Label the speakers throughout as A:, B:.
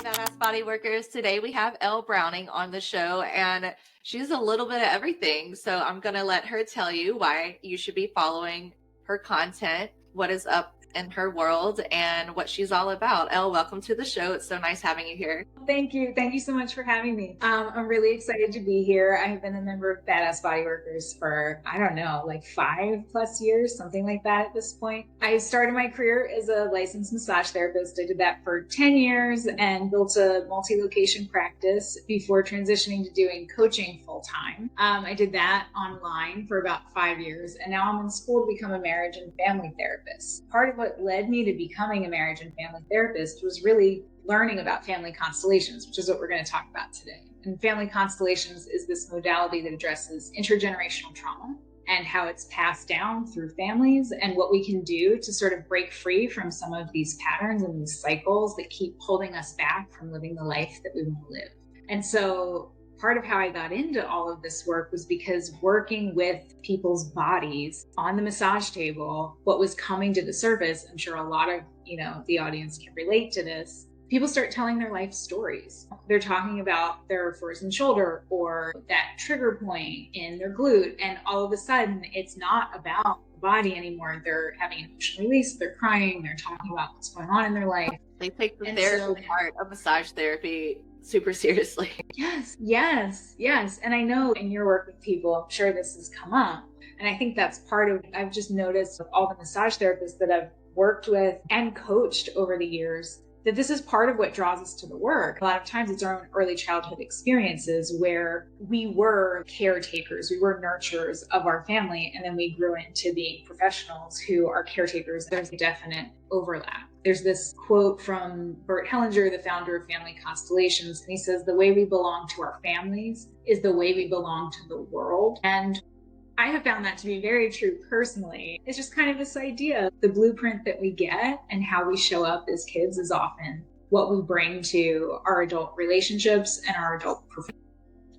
A: Badass Body Workers. Today we have Elle Browning on the show, and she's a little bit of everything. So I'm going to let her tell you why you should be following her content, what is up in her world, and what she's all about. Elle, welcome to the show. It's so nice having you here.
B: Thank you. Thank you so much for having me. I'm really excited to be here. I have been a member of Badass Body Workers for, I don't know, like 5+ years, something like that at this point. I started my career as a licensed massage therapist. I did that for 10 years and built a multi-location practice before transitioning to doing coaching full-time. I did that online for about 5 years, and now I'm in school to become a marriage and family therapist. Part of what led me to becoming a marriage and family therapist was really learning about family constellations, which is what we're going to talk about today. And family constellations is this modality that addresses intergenerational trauma and how it's passed down through families and what we can do to sort of break free from some of these patterns and these cycles that keep holding us back from living the life that we want to live. And so part of how I got into all of this work was because working with people's bodies on the massage table, what was coming to the surface, I'm sure a lot of, the audience can relate to this. People start telling their life stories. They're talking about their frozen shoulder or that trigger point in their glute. And all of a sudden, it's not about the body anymore. They're having an emotional release. They're crying. They're talking about what's going on in their life.
A: They take the therapy part of massage therapy super seriously.
B: Yes. And I know in your work with people, I'm sure this has come up. And I think that's part of, I've just noticed with all the massage therapists that I've worked with and coached over the years, that this is part of what draws us to the work. A lot of times it's our own early childhood experiences where we were caretakers, we were nurturers of our family, and then we grew into being professionals who are caretakers. There's a definite overlap. There's this quote from Bert Hellinger, the founder of Family Constellations, and he says, "The way we belong to our families is the way we belong to the world." And I have found that to be very true personally. It's just kind of this idea, the blueprint that we get and how we show up as kids is often what we bring to our adult relationships and our adult profession.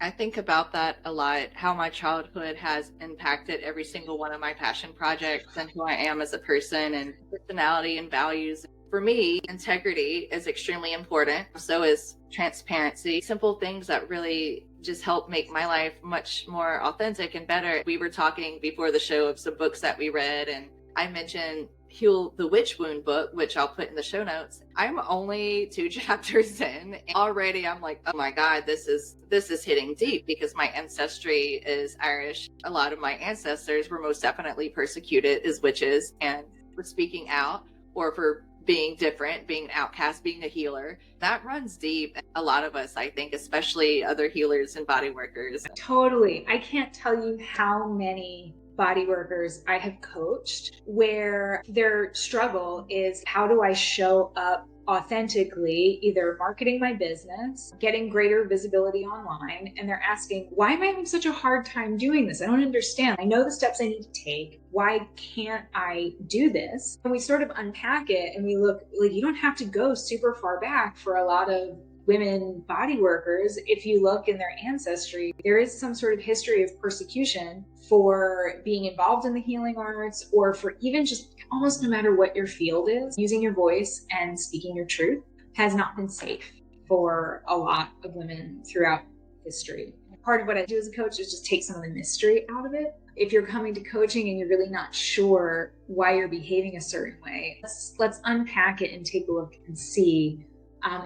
A: I think about that a lot, how my childhood has impacted every single one of my passion projects and who I am as a person and personality and values. For me, integrity is extremely important. So is transparency. Simple things that really just help make my life much more authentic and better. We were talking before the show of some books that we read, and I mentioned Heal the Witch Wound book, which I'll put in the show notes. I'm only 2 chapters in. And already I'm like, oh my God, this is hitting deep because my ancestry is Irish. A lot of my ancestors were most definitely persecuted as witches and for speaking out or for being different, being an outcast, being a healer. That runs deep. A lot of us, I think, especially other healers and body workers.
B: Totally. I can't tell you how many body workers I have coached where their struggle is, how do I show up authentically, either marketing my business, getting greater visibility online, and they're asking, why am I having such a hard time doing this? I don't understand. I know the steps I need to take. Why can't I do this? And we sort of unpack it and we look, like, you don't have to go super far back for a lot of women body workers. If you look in their ancestry, there is some sort of history of persecution for being involved in the healing arts, or for even just almost no matter what your field is, using your voice and speaking your truth has not been safe for a lot of women throughout history. Part of what I do as a coach is just take some of the mystery out of it. If you're coming to coaching and you're really not sure why you're behaving a certain way, let's unpack it and take a look and see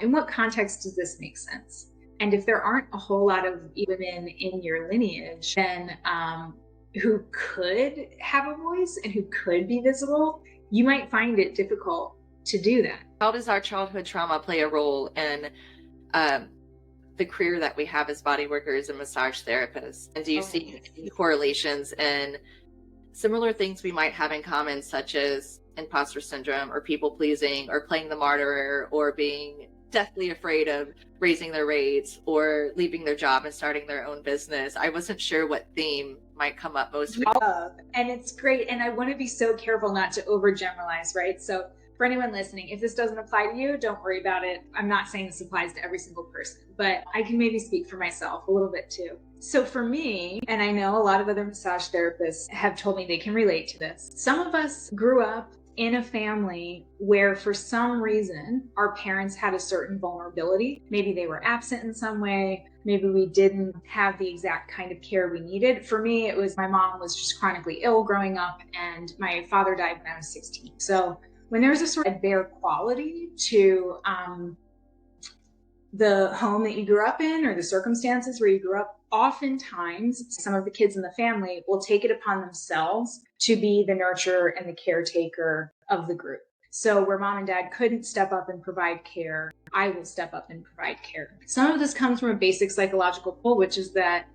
B: in what context does this make sense? And if there aren't a whole lot of women in your lineage, then who could have a voice and who could be visible, you might find it difficult to do that.
A: How does our childhood trauma play a role in the career that we have as body workers and massage therapists? And do you see any correlations in similar things we might have in common, such as imposter syndrome or people pleasing or playing the martyr or being deathly afraid of raising their rates or leaving their job and starting their own business? I wasn't sure what theme might come up most.
B: And it's great. And I want to be so careful not to overgeneralize, right? So for anyone listening, if this doesn't apply to you, don't worry about it. I'm not saying this applies to every single person, but I can maybe speak for myself a little bit too. So for me, and I know a lot of other massage therapists have told me they can relate to this, some of us grew up in a family where for some reason our parents had a certain vulnerability. Maybe they were absent in some way. Maybe we didn't have the exact kind of care we needed. For me, it was my mom was just chronically ill growing up, and my father died when I was 16. So when there's a sort of bare quality to the home that you grew up in or the circumstances where you grew up, oftentimes some of the kids in the family will take it upon themselves to be the nurturer and the caretaker of the group. So where mom and dad couldn't step up and provide care, I will step up and provide care. Some of this comes from a basic psychological pull, which is that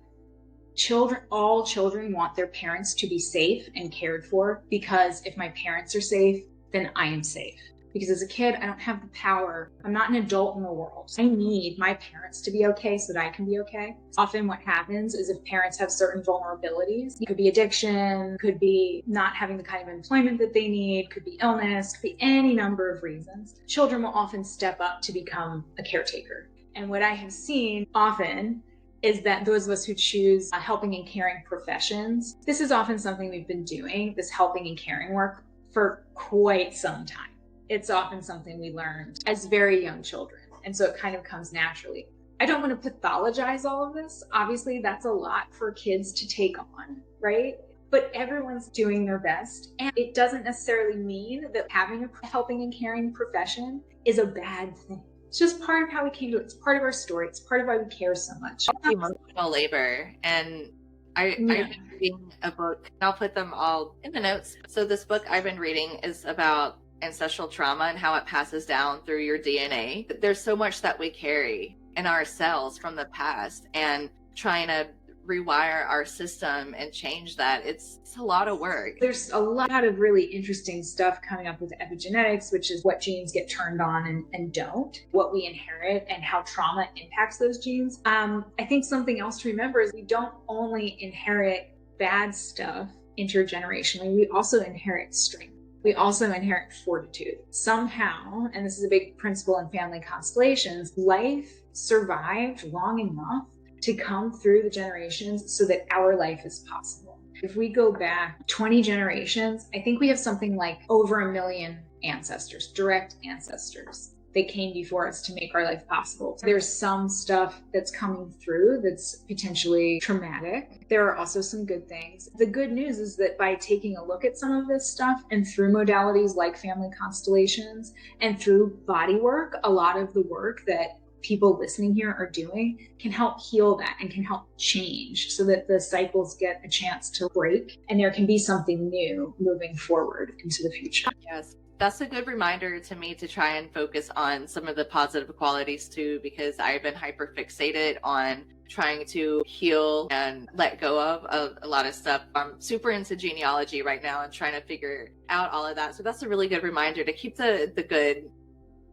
B: all children want their parents to be safe and cared for, because if my parents are safe, then I am safe. Because as a kid, I don't have the power. I'm not an adult in the world. I need my parents to be okay so that I can be okay. Often what happens is if parents have certain vulnerabilities, it could be addiction, could be not having the kind of employment that they need, could be illness, could be any number of reasons. Children will often step up to become a caretaker. And what I have seen often is that those of us who choose helping and caring professions, this is often something we've been doing, this helping and caring work, for quite some time. It's often something we learned as very young children. And so it kind of comes naturally. I don't want to pathologize all of this. Obviously, that's a lot for kids to take on, right? But everyone's doing their best. And it doesn't necessarily mean that having a helping and caring profession is a bad thing. It's just part of how we came to it. It's part of our story. It's part of why we care so much.
A: Emotional labor. And I've been reading a book, and I'll put them all in the notes. So this book I've been reading is about ancestral trauma and how it passes down through your DNA. There's so much that we carry in our cells from the past, and trying to rewire our system and change that, it's a lot of work.
B: There's a lot of really interesting stuff coming up with epigenetics, which is what genes get turned on and don't, what we inherit and how trauma impacts those genes. I think something else to remember is we don't only inherit bad stuff intergenerationally, we also inherit strength. We also inherit fortitude. Somehow, and this is a big principle in family constellations, life survived long enough to come through the generations so that our life is possible. If we go back 20 generations, I think we have something like over 1 million ancestors, direct ancestors. They came before us to make our life possible. There's some stuff that's coming through that's potentially traumatic. There are also some good things. The good news is that by taking a look at some of this stuff and through modalities like family constellations and through body work, a lot of the work that people listening here are doing can help heal that and can help change so that the cycles get a chance to break and there can be something new moving forward into the future.
A: Yes. That's a good reminder to me to try and focus on some of the positive qualities too, because I've been hyper fixated on trying to heal and let go of a lot of stuff. I'm super into genealogy right now and trying to figure out all of that. So that's a really good reminder to keep the good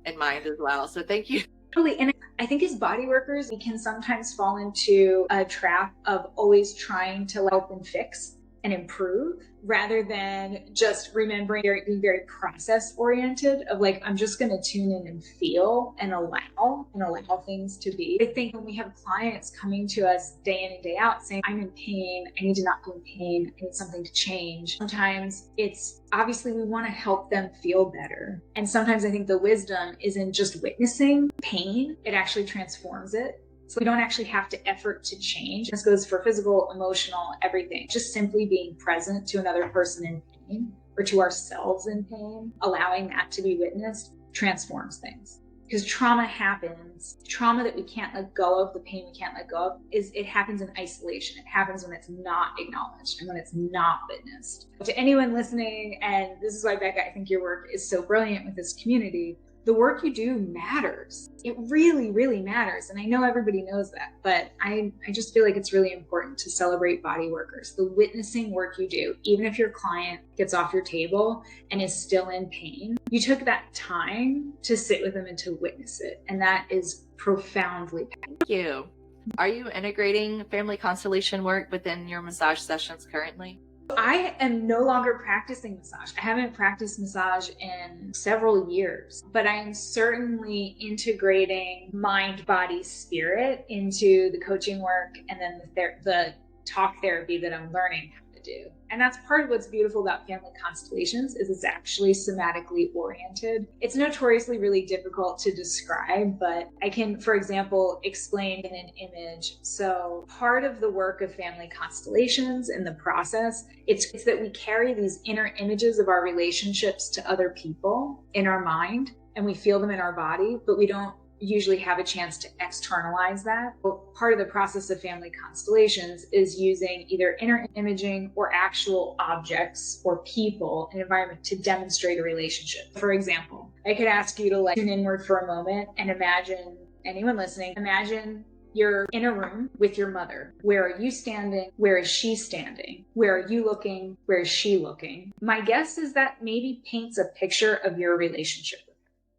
A: in mind as well. So thank you.
B: Totally. And I think as body workers, we can sometimes fall into a trap of always trying to help and fix and improve rather than just remembering being very process oriented of like, I'm just going to tune in and feel and allow things to be. I think when we have clients coming to us day in and day out saying, I'm in pain, I need to not be in pain, I need something to change. Sometimes it's obviously we want to help them feel better. And sometimes I think the wisdom isn't just witnessing pain, it actually transforms it. So we don't actually have to effort to change. This goes for physical, emotional, everything. Just simply being present to another person in pain or to ourselves in pain, allowing that to be witnessed transforms things. Because trauma happens, trauma that we can't let go of, the pain we can't let go of, it happens in isolation. It happens when it's not acknowledged and when it's not witnessed. To anyone listening, and this is why, Becca, I think your work is so brilliant with this community, the work you do matters. It really, really matters. And I know everybody knows that, but I just feel like it's really important to celebrate body workers, the witnessing work you do. Even if your client gets off your table and is still in pain, you took that time to sit with them and to witness it. And that is profoundly powerful.
A: Thank you. Are you integrating family constellation work within your massage sessions currently?
B: I am no longer practicing massage. I haven't practiced massage in several years, but I am certainly integrating mind, body, spirit into the coaching work and then the talk therapy that I'm learning how to do. And that's part of what's beautiful about family constellations is it's actually somatically oriented. It's notoriously really difficult to describe, but I can, for example, explain in an image. So part of the work of family constellations in the process, it's that we carry these inner images of our relationships to other people in our mind, and we feel them in our body, but we don't usually have a chance to externalize that. Well, part of the process of family constellations is using either inner imaging or actual objects or people and environment to demonstrate a relationship. For example, I could ask you to tune inward for a moment and imagine, anyone listening, imagine you're in a room with your mother. Where are you standing? Where is she standing? Where are you looking? Where is she looking? My guess is that maybe paints a picture of your relationship.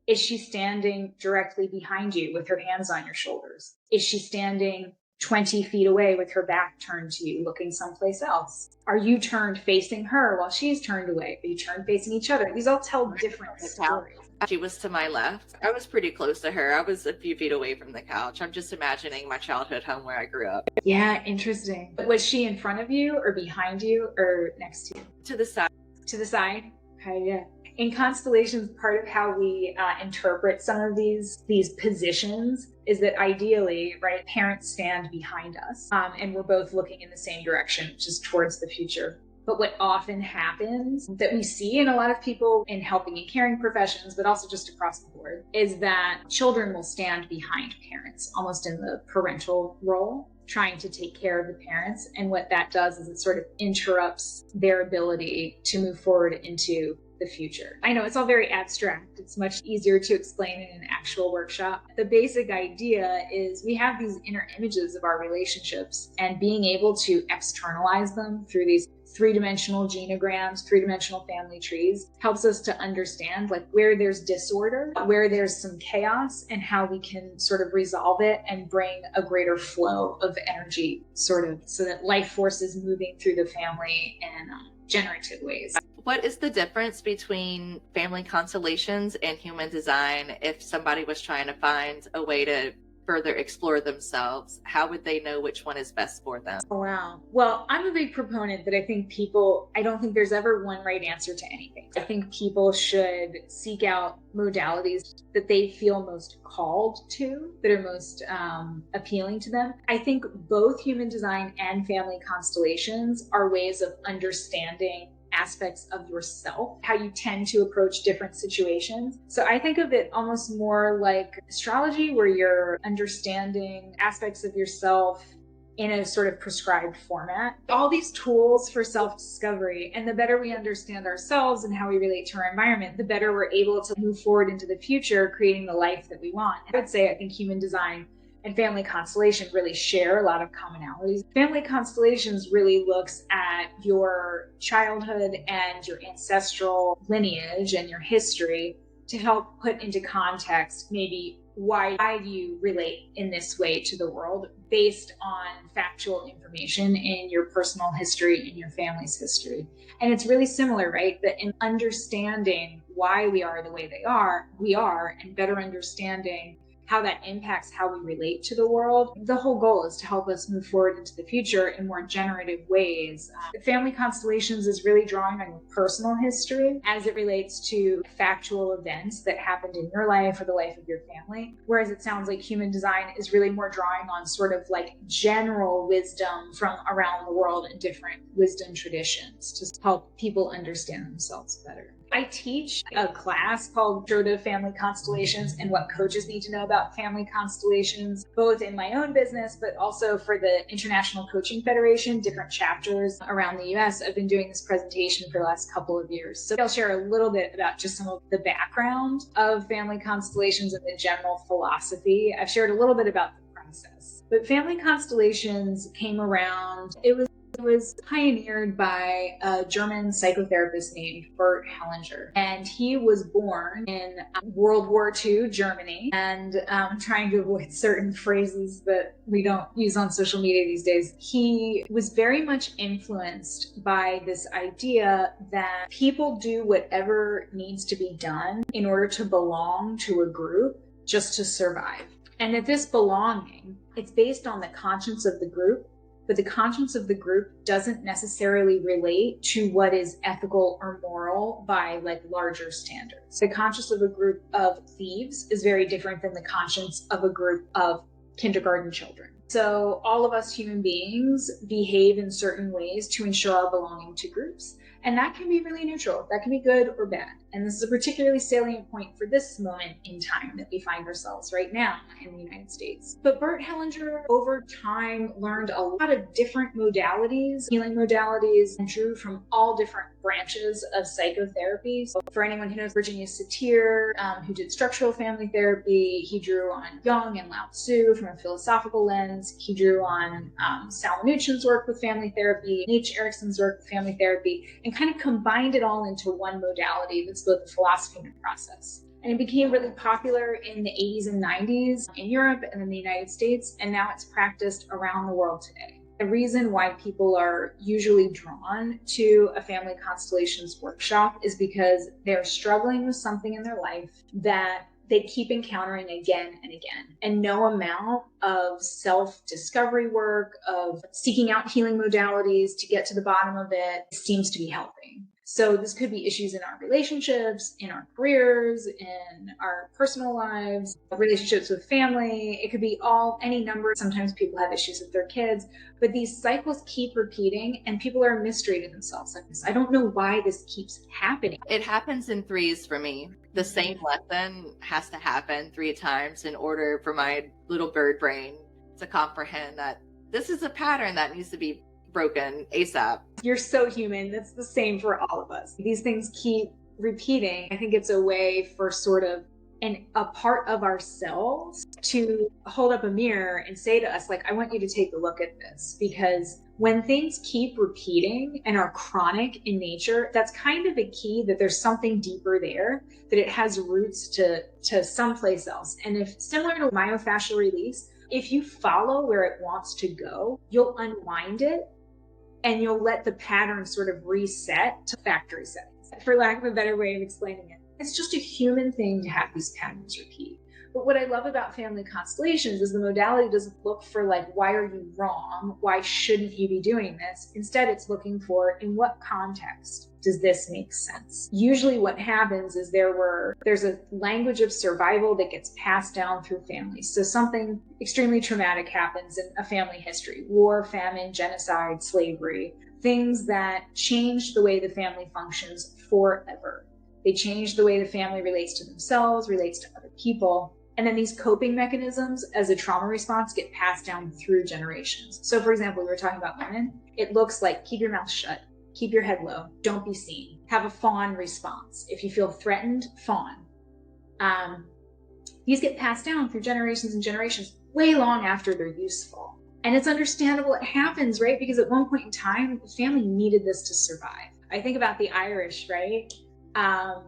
B: Is she standing directly behind you with her hands on your shoulders? Is she standing 20 feet away with her back turned to you, looking someplace else? Are you turned facing her while she's turned away? Are you turned facing each other? These all tell different stories.
A: She was to my left. I was pretty close to her. I was a few feet away from the couch. I'm just imagining my childhood home where I grew up.
B: Yeah, interesting. Was she in front of you or behind you or next to you?
A: To the side.
B: To the side? Okay, yeah. In constellations, part of how we interpret some of these positions is that ideally, right, parents stand behind us and we're both looking in the same direction, which is towards the future. But what often happens that we see in a lot of people in helping and caring professions, but also just across the board, is that children will stand behind parents, almost in the parental role, trying to take care of the parents. And what that does is it sort of interrupts their ability to move forward into the future. I know it's all very abstract. It's much easier to explain in an actual workshop. The basic idea is we have these inner images of our relationships, and being able to externalize them through these three-dimensional genograms, three-dimensional family trees helps us to understand where there's disorder, where there's some chaos, and how we can sort of resolve it and bring a greater flow of energy sort of so that life force is moving through the family in generative ways.
A: What is the difference between family constellations and human design? If somebody was trying to find a way to further explore themselves, how would they know which one is best for them?
B: Oh, wow. Well, I'm a big proponent that I don't think there's ever one right answer to anything. I think people should seek out modalities that they feel most called to, that are most appealing to them. I think both human design and family constellations are ways of understanding aspects of yourself, how you tend to approach different situations. So I think of it almost more like astrology, where you're understanding aspects of yourself in a sort of prescribed format. All these tools for self-discovery, and the better we understand ourselves and how we relate to our environment, the better we're able to move forward into the future, creating the life that we want. I would say I think human design and family constellation really share a lot of commonalities. Family constellations really looks at your childhood and your ancestral lineage and your history to help put into context maybe why you relate in this way to the world based on factual information in your personal history, in your family's history. And it's really similar, right? That in understanding why we are the way we are, and better understanding how that impacts how we relate to the world. The whole goal is to help us move forward into the future in more generative ways. Family constellations is really drawing on your personal history as it relates to factual events that happened in your life or the life of your family. Whereas it sounds like human design is really more drawing on sort of general wisdom from around the world and different wisdom traditions to help people understand themselves better. I teach a class called Intro to Family Constellations and what coaches need to know about family constellations, both in my own business, but also for the International Coaching Federation, different chapters around the US. I've been doing this presentation for the last couple of years. So I'll share a little bit about just some of the background of family constellations and the general philosophy. I've shared a little bit about the process. But family constellations came around, it was pioneered by a German psychotherapist named Bert Hellinger. And he was born in World War II Germany. And I'm trying to avoid certain phrases that we don't use on social media these days. He was very much influenced by this idea that people do whatever needs to be done in order to belong to a group just to survive. And that this belonging, it's based on the conscience of the group but the conscience of the group doesn't necessarily relate to what is ethical or moral by like larger standards. The conscience of a group of thieves is very different than the conscience of a group of kindergarten children. So all of us human beings behave in certain ways to ensure our belonging to groups. And that can be really neutral. That can be good or bad. And this is a particularly salient point for this moment in time that we find ourselves right now in the United States. But Bert Hellinger, over time, learned a lot of different modalities, healing modalities, and drew from all different branches of psychotherapy. So for anyone who knows Virginia Satir, who did structural family therapy, he drew on Jung and Lao Tzu from a philosophical lens. He drew on Sal Minuchin's work with family therapy, Nietzsche Erickson's work with family therapy, and kind of combined it all into one modality that's both a philosophy and a process. And it became really popular in the 80s and 90s in Europe and in the United States, and now it's practiced around the world today. The reason why people are usually drawn to a family constellations workshop is because they're struggling with something in their life that they keep encountering again and again. And no amount of self-discovery work, of seeking out healing modalities to get to the bottom of it seems to be helping. So this could be issues in our relationships, in our careers, in our personal lives, relationships with family. It could be any number. Sometimes people have issues with their kids, but these cycles keep repeating and people are mistreating themselves like this. I don't know why this keeps happening.
A: It happens in threes for me. The same lesson has to happen 3 times in order for my little bird brain to comprehend that this is a pattern that needs to be broken ASAP.
B: You're so human. That's the same for all of us. These things keep repeating. I think it's a way for sort of a part of ourselves to hold up a mirror and say to us, like, I want you to take a look at this, because when things keep repeating and are chronic in nature, that's kind of a key that there's something deeper there, that it has roots to someplace else. And if similar to myofascial release, if you follow where it wants to go, you'll unwind it and you'll let the pattern sort of reset to factory settings, for lack of a better way of explaining it. It's just a human thing to have these patterns repeat. But what I love about family constellations is the modality doesn't look for like, why are you wrong? Why shouldn't you be doing this? Instead, it's looking for, in what context does this make sense? Usually what happens is there's a language of survival that gets passed down through families. So something extremely traumatic happens in a family history: war, famine, genocide, slavery, things that change the way the family functions forever. They change the way the family relates to themselves, relates to other people. And then these coping mechanisms as a trauma response get passed down through generations. So for example, we were talking about women. It looks like keep your mouth shut, keep your head low, don't be seen, have a fawn response. If you feel threatened, fawn. These get passed down through generations and generations way long after they're useful. And it's understandable it happens, right? Because at one point in time, the family needed this to survive. I think about the Irish, right?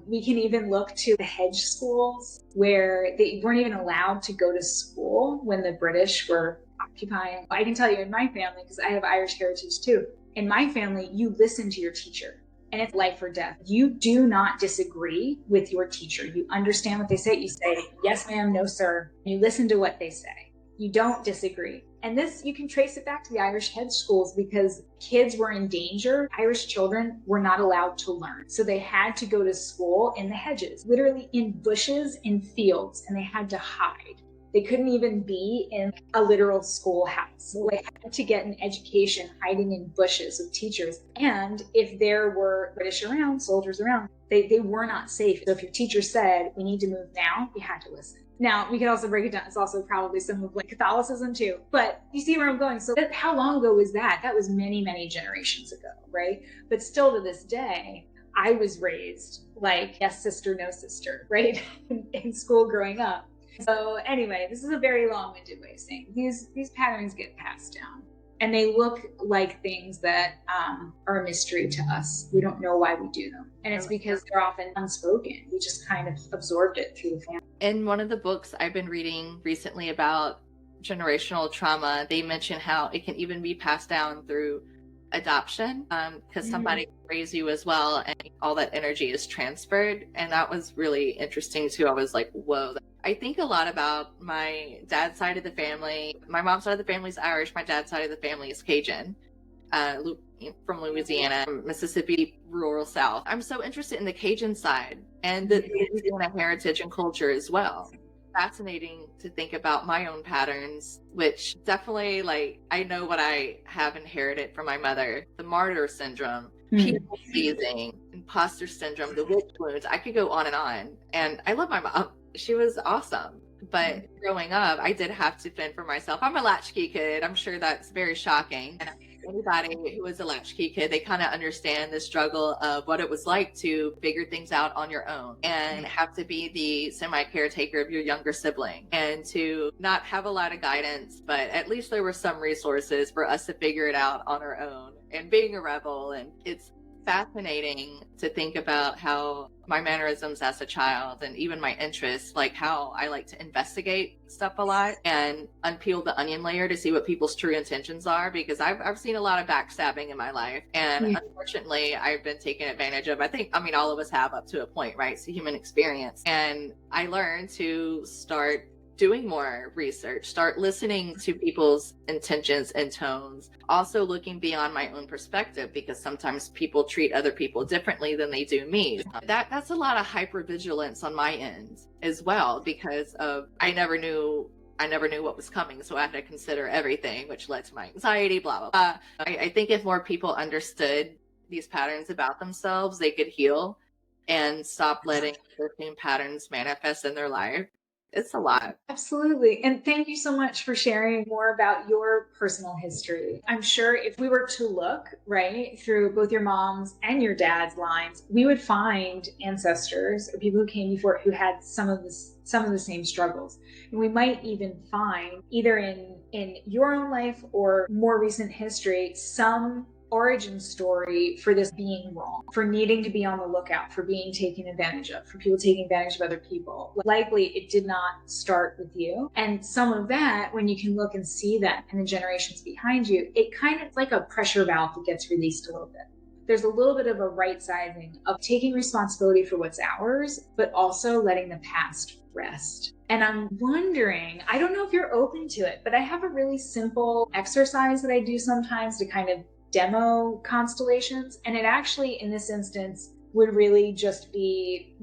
B: We can even look to the hedge schools where they weren't even allowed to go to school when the British were occupying. I can tell you in my family, because I have Irish heritage too, in my family, you listen to your teacher and it's life or death. You do not disagree with your teacher. You understand what they say. You say, yes, ma'am, no, sir. You listen to what they say. You don't disagree. And this, you can trace it back to the Irish hedge schools because kids were in danger. Irish children were not allowed to learn. So they had to go to school in the hedges, literally in bushes, in fields, and they had to hide. They couldn't even be in a literal schoolhouse. So they had to get an education hiding in bushes with teachers. And if there were British around, soldiers around, they were not safe. So if your teacher said, we need to move now, you had to listen. Now, we could also break it down. It's also probably some of like Catholicism too. But you see where I'm going. So how long ago was that? That was many, many generations ago, right? But still to this day, I was raised like, yes, sister, no sister, right? in school growing up. So anyway, this is a very long-winded way of saying these patterns get passed down. And they look like things that are a mystery to us. We don't know why we do them. And it's because they're often unspoken. We just kind of absorbed it through the family.
A: In one of the books I've been reading recently about generational trauma, they mention how it can even be passed down through adoption, because somebody raised you as well, and all that energy is transferred. And that was really interesting too. I was like, whoa, I think a lot about my dad's side of the family. My mom's side of the family is Irish. My dad's side of the family is Cajun, from Louisiana, Mississippi, rural South. I'm so interested in the Cajun side and the Louisiana heritage and culture as well. Fascinating to think about my own patterns, which definitely, like, I know what I have inherited from my mother: the martyr syndrome, people pleasing, imposter syndrome, the witch wounds. I could go on. And I love my mom. She was awesome. But growing up, I did have to fend for myself. I'm a latchkey kid. I'm sure that's very shocking. And anybody who is a latchkey kid, they kind of understand the struggle of what it was like to figure things out on your own and have to be the semi-caretaker of your younger sibling and to not have a lot of guidance, but at least there were some resources for us to figure it out on our own, and being a rebel. And it's fascinating to think about how my mannerisms as a child and even my interests, like how I like to investigate stuff a lot and unpeel the onion layer to see what people's true intentions are, because I've seen a lot of backstabbing in my life, and unfortunately I've been taken advantage of. I mean all of us have, up to a point, right? It's a human experience. And I learned to start doing more research, start listening to people's intentions and tones, also looking beyond my own perspective, because sometimes people treat other people differently than they do me. That's a lot of hypervigilance on my end as well, because of I never knew what was coming, so I had to consider everything, which led to my anxiety, blah, blah, blah. I think if more people understood these patterns about themselves, they could heal and stop letting the same patterns manifest in their life. It's a lot.
B: Absolutely. And thank you so much for sharing more about your personal history. I'm sure if we were to look, right, through both your mom's and your dad's lines, we would find ancestors or people who came before who had some of the same struggles. And we might even find, either in your own life or more recent history, some origin story for this being wrong, for needing to be on the lookout, for being taken advantage of, for people taking advantage of other people. Likely it did not start with you. And some of that, when you can look and see that in the generations behind you, it kind of like a pressure valve that gets released a little bit. There's a little bit of a right sizing of taking responsibility for what's ours, but also letting the past rest. And I'm wondering, I don't know if you're open to it, but I have a really simple exercise that I do sometimes to kind of demo constellations. And it actually, in this instance, would really just be,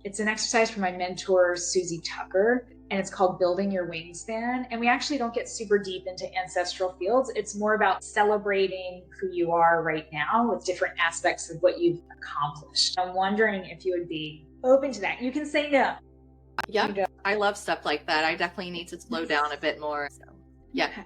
B: it's an exercise from my mentor, Susie Tucker, and it's called Building Your Wingspan. And we actually don't get super deep into ancestral fields. It's more about celebrating who you are right now with different aspects of what you've accomplished. I'm wondering if you would be open to that. You can say no.
A: Yeah, I love stuff like that. I definitely need to slow down a bit more. So, yeah.
B: Okay.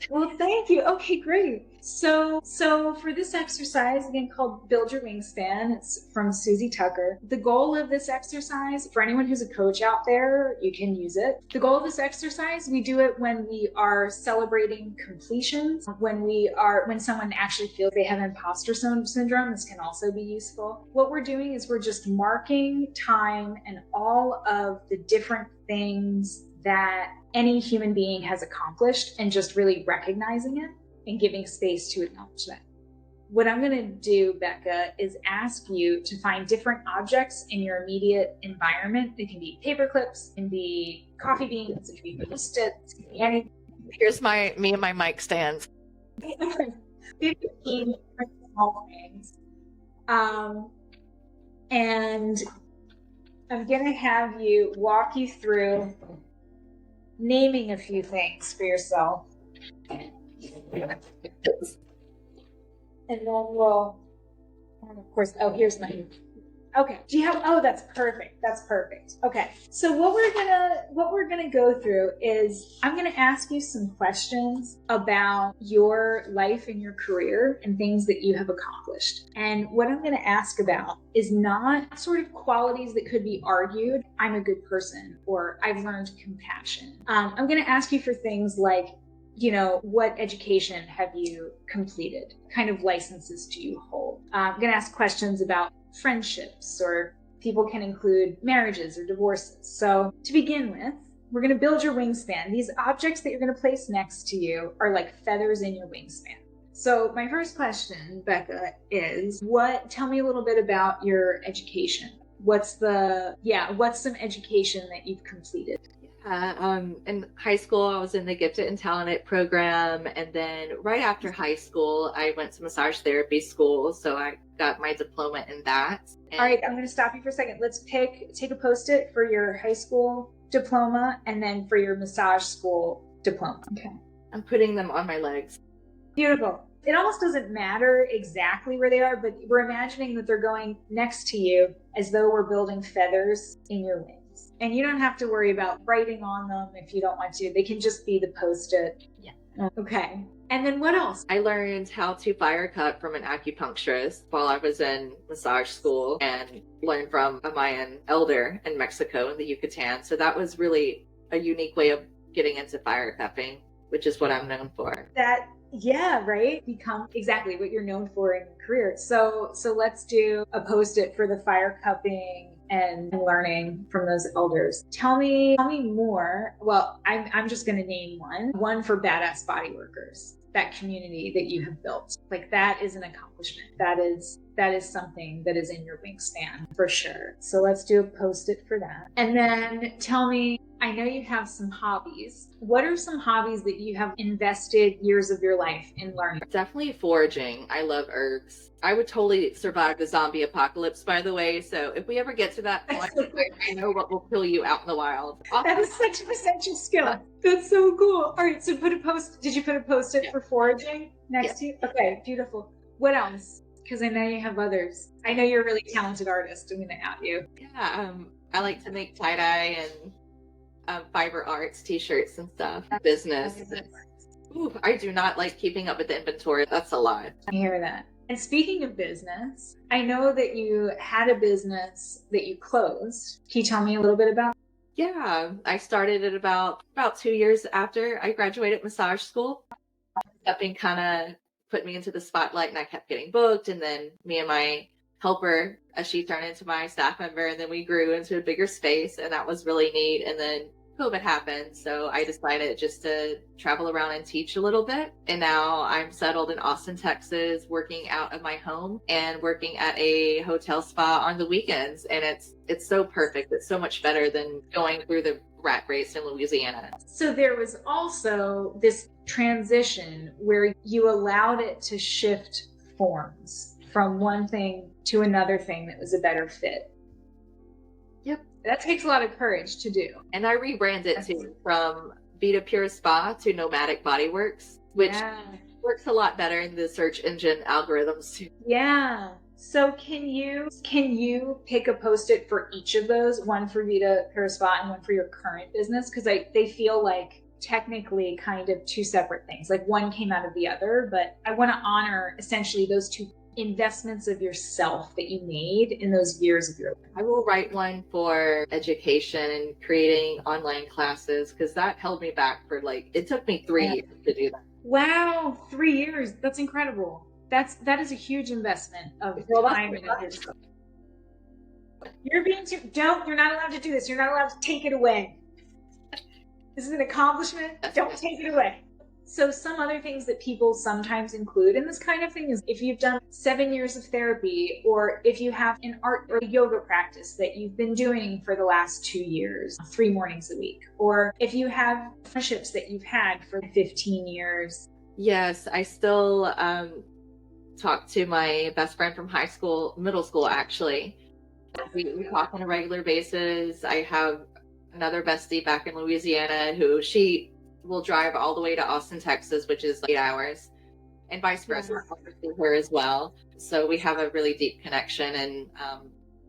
B: Well, thank you. Okay, great. So for this exercise, again, called Build Your Wingspan, it's from Susie Tucker. The goal of this exercise, for anyone who's a coach out there, you can use it. The goal of this exercise, we do it when we are celebrating completions, when someone actually feels they have imposter syndrome. This can also be useful. What we're doing is we're just marking time and all of the different things that any human being has accomplished, and just really recognizing it and giving space to acknowledge that. What I'm going to do, Becca, is ask you to find different objects in your immediate environment. It can be paper clips, it can be coffee beans, it can be Post-its, it can be anything.
A: Here's me and my mic stands.
B: 15 small things. And I'm going to have you walk you through naming a few things for yourself. And then we'll, of course, here's my, okay. Do you have, that's perfect. That's perfect. Okay. So what we're gonna go through is I'm gonna ask you some questions about your life and your career and things that you have accomplished. And what I'm gonna ask about is not sort of qualities that could be argued, I'm a good person, or I've learned compassion. I'm gonna ask you for things like, what education have you completed? What kind of licenses do you hold? I'm going to ask questions about friendships, or people can include marriages or divorces. So to begin with, we're going to build your wingspan. These objects that you're going to place next to you are like feathers in your wingspan. So my first question, Becca, is tell me a little bit about your education. What's some education that you've completed?
A: In high school, I was in the Gifted and Talented program. And then right after high school, I went to massage therapy school. So I got my diploma in that.
B: All right, I'm going to stop you for a second. Let's take a Post-it for your high school diploma and then for your massage school diploma. Okay.
A: I'm putting them on my legs.
B: Beautiful. It almost doesn't matter exactly where they are, but we're imagining that they're going next to you as though we're building feathers in your wings. And you don't have to worry about writing on them if you don't want to. They can just be the Post-it.
A: Yeah.
B: Okay. And then what else?
A: I learned how to fire cut from an acupuncturist while I was in massage school and learned from a Mayan elder in Mexico in the Yucatan. So that was really a unique way of getting into fire cupping, which is what I'm known for.
B: Yeah, right. Become exactly what you're known for in your career. So let's do a Post-it for the fire cupping and learning from those elders. Tell me more. Well, I'm just going to name one for Badass Body Workers. That community that you have built, like that is an accomplishment. That is something that is in your wingspan for sure. So let's do a Post-it for that. And then tell me, I know you have some hobbies. What are some hobbies that you have invested years of your life in learning?
A: Definitely foraging. I love herbs. I would totally survive the zombie apocalypse, by the way. So if we ever get to that point, I know what will kill you out in the wild.
B: That is such an essential skill. That's so cool. All right, so did you put a Post-it for foraging next to you? Okay, beautiful. What else? Because I know you have others. I know you're a really talented artist. I'm going to out you.
A: Yeah, I like to make tie-dye and fiber arts, t-shirts and stuff. Business. Ooh, I do not like keeping up with the inventory. That's a lot.
B: I hear that. And speaking of business, I know that you had a business that you closed. Can you tell me a little bit about it?
A: Yeah, I started it about 2 years after I graduated massage school. Stepping kind of put me into the spotlight, and I kept getting booked. And then me and my helper, she turned into my staff member, and then we grew into a bigger space, and that was really neat. And then COVID happened, so I decided just to travel around and teach a little bit. And now I'm settled in Austin, Texas, working out of my home and working at a hotel spa on the weekends. And it's so perfect. It's so much better than going through the rat race in Louisiana.
B: So there was also this transition where you allowed it to shift forms from one thing to another thing that was a better fit.
A: Yep.
B: That takes a lot of courage to do.
A: And I rebranded too from Vita Pure Spa to Nomadic Bodyworks, which works a lot better in the search engine algorithms too.
B: Yeah. So can you pick a Post-it for each of those, one for Vita Pure Spa and one for your current business? Because they feel like technically kind of two separate things. Like one came out of the other, but I want to honor essentially those two investments of yourself that you made in those years of your life.
A: I will write one for education and creating online classes, because that held me back for it took me 3 years to do that.
B: Wow, 3 years. That's incredible. That is a huge investment of time and energy. You're not allowed to do this. You're not allowed to take it away. This is an accomplishment. Don't take it away. So some other things that people sometimes include in this kind of thing is if you've done 7 years of therapy, or if you have an art or yoga practice that you've been doing for the last 2 years, 3 mornings a week, or if you have friendships that you've had for 15 years.
A: Yes, I still talk to my best friend from middle school, actually. We talk on a regular basis. I have another bestie back in Louisiana who she will drive all the way to Austin, Texas, which is 8 hours, and vice versa.
B: Yes.
A: I'll pursue her as well. So we have a really deep connection, and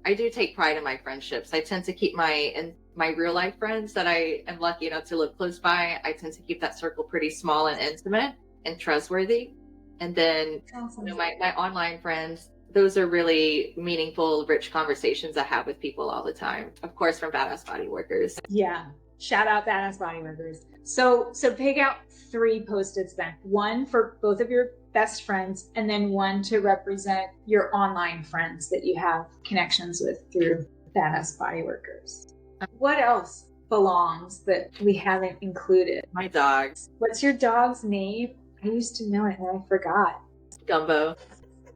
A: I do take pride in my friendships. I tend to keep my real life friends that I am lucky enough to live close by. I tend to keep that circle pretty small and intimate and trustworthy. And then my online friends, those are really meaningful, rich conversations I have with people all the time. Of course, from Badass Body Workers.
B: Yeah. Shout out Badass Body Workers. So pick out 3 Post-its then. One for both of your best friends, and then one to represent your online friends that you have connections with through Badass Body Workers. What else belongs that we haven't included?
A: My dogs.
B: What's your dog's name? I used to know it and I forgot.
A: Gumbo.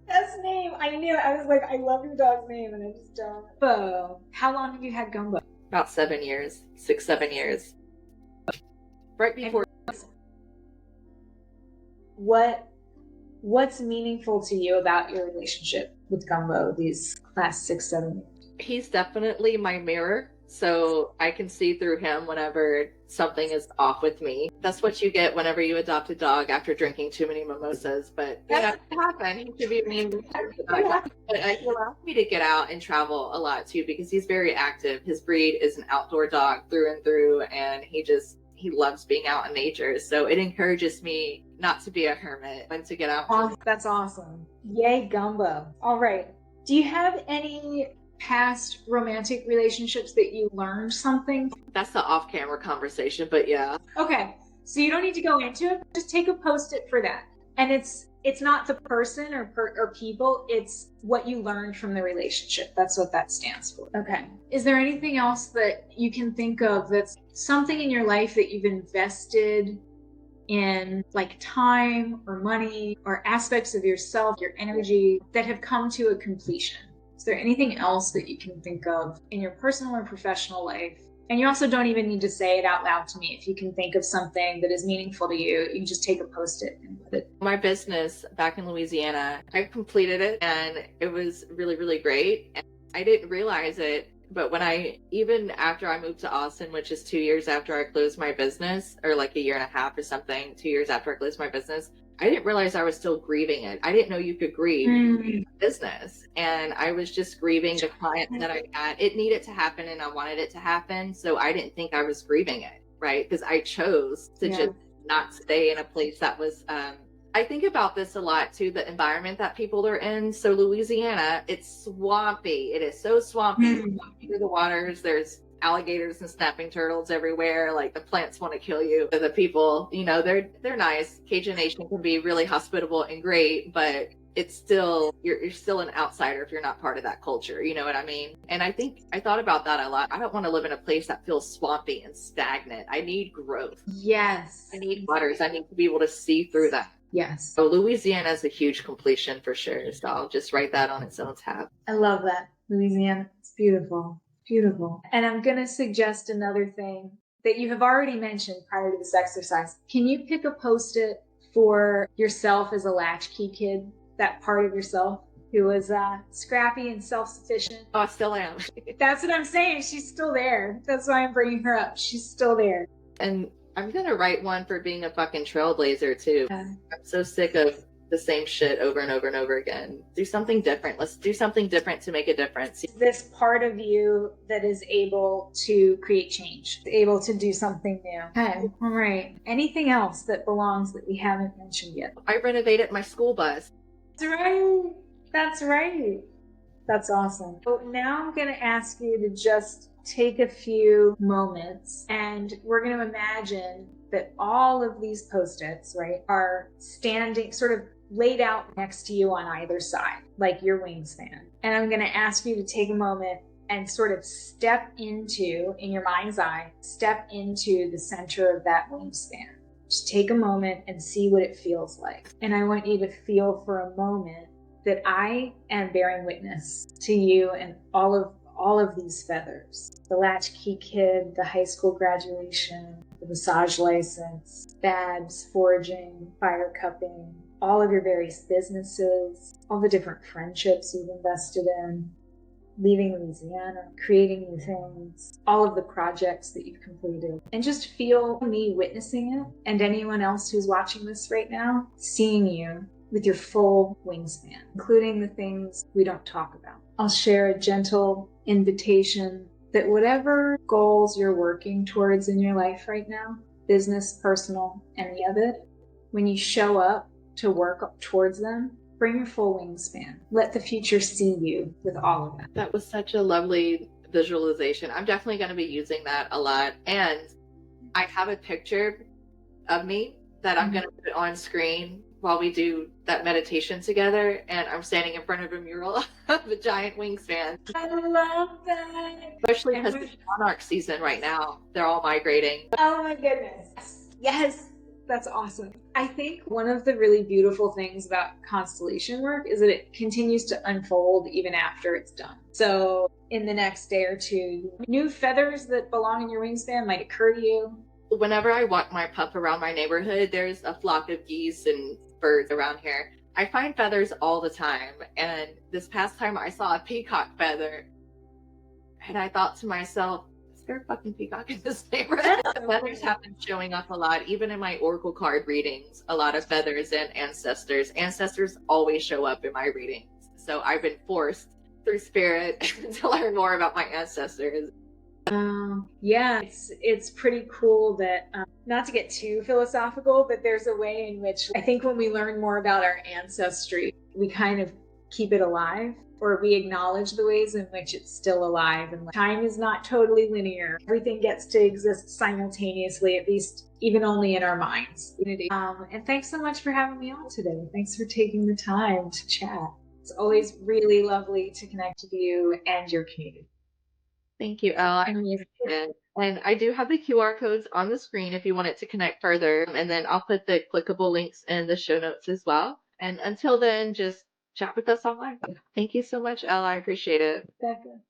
B: Best name. I knew. I was like, I love your dog's name, and I just don't. Gumbo. How long have you had Gumbo?
A: About 7 years, 6, 7 years. Right before.
B: What's meaningful to you about your relationship with Gumbo these last 6, 7 years?
A: He's definitely my mirror, so I can see through him whenever something is off with me. That's what you get whenever you adopt a dog after drinking too many mimosas. But that happened. He should be mean. But he allows me to get out and travel a lot too because he's very active. His breed is an outdoor dog through and through, and he loves being out in nature. So it encourages me not to be a hermit and to get out.
B: Oh, that's awesome. Yay, Gumbo. All right. Do you have any past romantic relationships that you learned something?
A: That's the off-camera conversation, but yeah.
B: Okay. So you don't need to go into it. Just take a post-it for that. And it's not the person or people, it's what you learned from the relationship. That's what that stands for. Okay. Is there anything else that you can think of that's something in your life that you've invested in, like time or money or aspects of yourself, your energy, that have come to a completion? Is there anything else that you can think of in your personal or professional life? And you also don't even need to say it out loud to me. If you can think of something that is meaningful to you, you can just take a post-it and put it.
A: My business back in Louisiana, I completed it and it was really, really great. And I didn't realize it, but even after I moved to Austin, which is 2 years after I closed my business, or like a year and a half or something, 2 years after I closed my business, I didn't realize I was still grieving it. I didn't know you could grieve business. And I was just grieving the client that I had. It needed to happen and I wanted it to happen. So I didn't think I was grieving it, right? Because I chose to just not stay in a place that was, I think about this a lot too, the environment that people are in. So Louisiana, it's swampy. It is so swampy. Through the waters, there's alligators and snapping turtles everywhere. Like the plants want to kill you. The people, they're nice. Cajun Nation can be really hospitable and great, but it's still, you're still an outsider if you're not part of that culture. You know what I mean? And I thought about that a lot. I don't want to live in a place that feels swampy and stagnant. I need growth.
B: Yes.
A: I need waters. I need to be able to see through that.
B: Yes.
A: So Louisiana is a huge completion for sure. So I'll just write that on its own tab.
B: I love that. Louisiana. It's beautiful. Beautiful. And I'm going to suggest another thing that you have already mentioned prior to this exercise. Can you pick a post-it for yourself as a latchkey kid, that part of yourself who was scrappy and self-sufficient?
A: Oh, I still am.
B: That's what I'm saying. She's still there. That's why I'm bringing her up. She's still there.
A: And I'm going to write one for being a fucking trailblazer too. I'm so sick of the same shit over and over and over again. Do something different. Let's do something different to make a difference.
B: This part of you that is able to create change, able to do something new. Okay. All right. Anything else that belongs that we haven't mentioned yet?
A: I renovated my school bus.
B: That's right. That's right. That's awesome. So now I'm going to ask you to just take a few moments and we're going to imagine that all of these post-its, right, are standing sort of laid out next to you on either side, like your wingspan. And I'm going to ask you to take a moment and sort of step into, in your mind's eye, step into the center of that wingspan. Just take a moment and see what it feels like. And I want you to feel for a moment that I am bearing witness to you and all of these feathers. The latchkey kid, the high school graduation, the massage license, Babs, foraging, fire cupping, all of your various businesses, all the different friendships you've invested in, leaving Louisiana, creating new things, all of the projects that you've completed. And just feel me witnessing it, and anyone else who's watching this right now, seeing you with your full wingspan, including the things we don't talk about. I'll share a gentle invitation that whatever goals you're working towards in your life right now, business, personal, any of it, when you show up to work towards them, bring your full wingspan. Let the future see you with all of that.
A: That was such a lovely visualization. I'm definitely going to be using that a lot. And I have a picture of me that I'm going to put on screen while we do that meditation together. And I'm standing in front of a mural of a giant wingspan.
B: I love that.
A: Especially because it's monarch season right now. They're all migrating.
B: Oh my goodness. Yes. That's awesome. I think one of the really beautiful things about constellation work is that it continues to unfold even after it's done. So in the next day or two, new feathers that belong in your wingspan might occur to you.
A: Whenever I walk my pup around my neighborhood, there's a flock of geese and birds around here. I find feathers all the time. And this past time I saw a peacock feather. And I thought to myself, is there a fucking peacock in this neighborhood? Feathers have been showing up a lot, even in my oracle card readings. A lot of feathers and ancestors. Ancestors always show up in my readings. So I've been forced through spirit to learn more about my ancestors.
B: Yeah, it's pretty cool that, not to get too philosophical, but there's a way in which I think when we learn more about our ancestry, we kind of keep it alive, or we acknowledge the ways in which it's still alive. And time is not totally linear. Everything gets to exist simultaneously, at least even only in our minds. And thanks so much for having me on today. Thanks for taking the time to chat. It's always really lovely to connect with you and your community.
A: Thank you, Elle. I really appreciate it. And I do have the QR codes on the screen if you want it to connect further. And then I'll put the clickable links in the show notes as well. And until then, just chat with us online. Thank you so much, Elle. I appreciate it.
B: Becca.